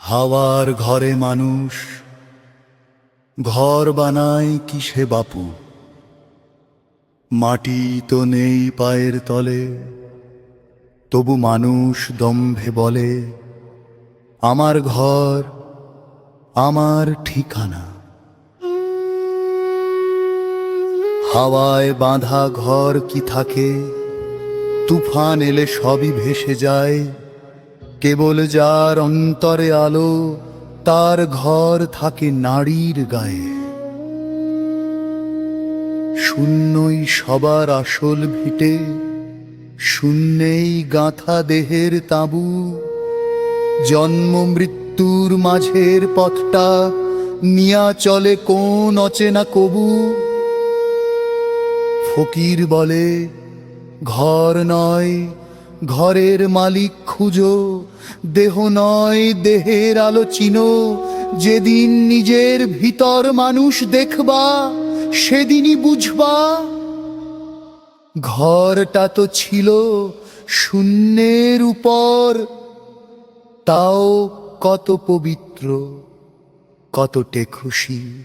হাওয়ার ঘরে মানুষ ঘর বানায় কিসে বাপু? মাটি তো নেই পায়ের তলে, তবু মানুষ দম্ভে বলে আমার ঘর, আমার ঠিকানা। হাওয়ায় বাঁধা ঘর কি থাকে, তুফান এলে সবই ভেসে যায়। কেবল যার অন্তরে আলো, তার ঘর থাকে নারীর গায়ে। শূন্যই সবার আসল ভিটে, শূন্যেই গাঁথা দেহের তাঁবু। জন্ম মৃত্যুর মাঝের পথটা নিয়া চলে কোন অচেনা কবু। ফকির বলে ঘর নয়, ঘরের মালিক খুঁজো। দেহ নয়, দেহের আলো চিনো। যেদিন নিজের ভিতর মানুষ দেখবা, সেদিনই বুঝবা ঘরটা তো ছিল শূন্যের উপর। তাও কত পবিত্র, কত টেকুশি।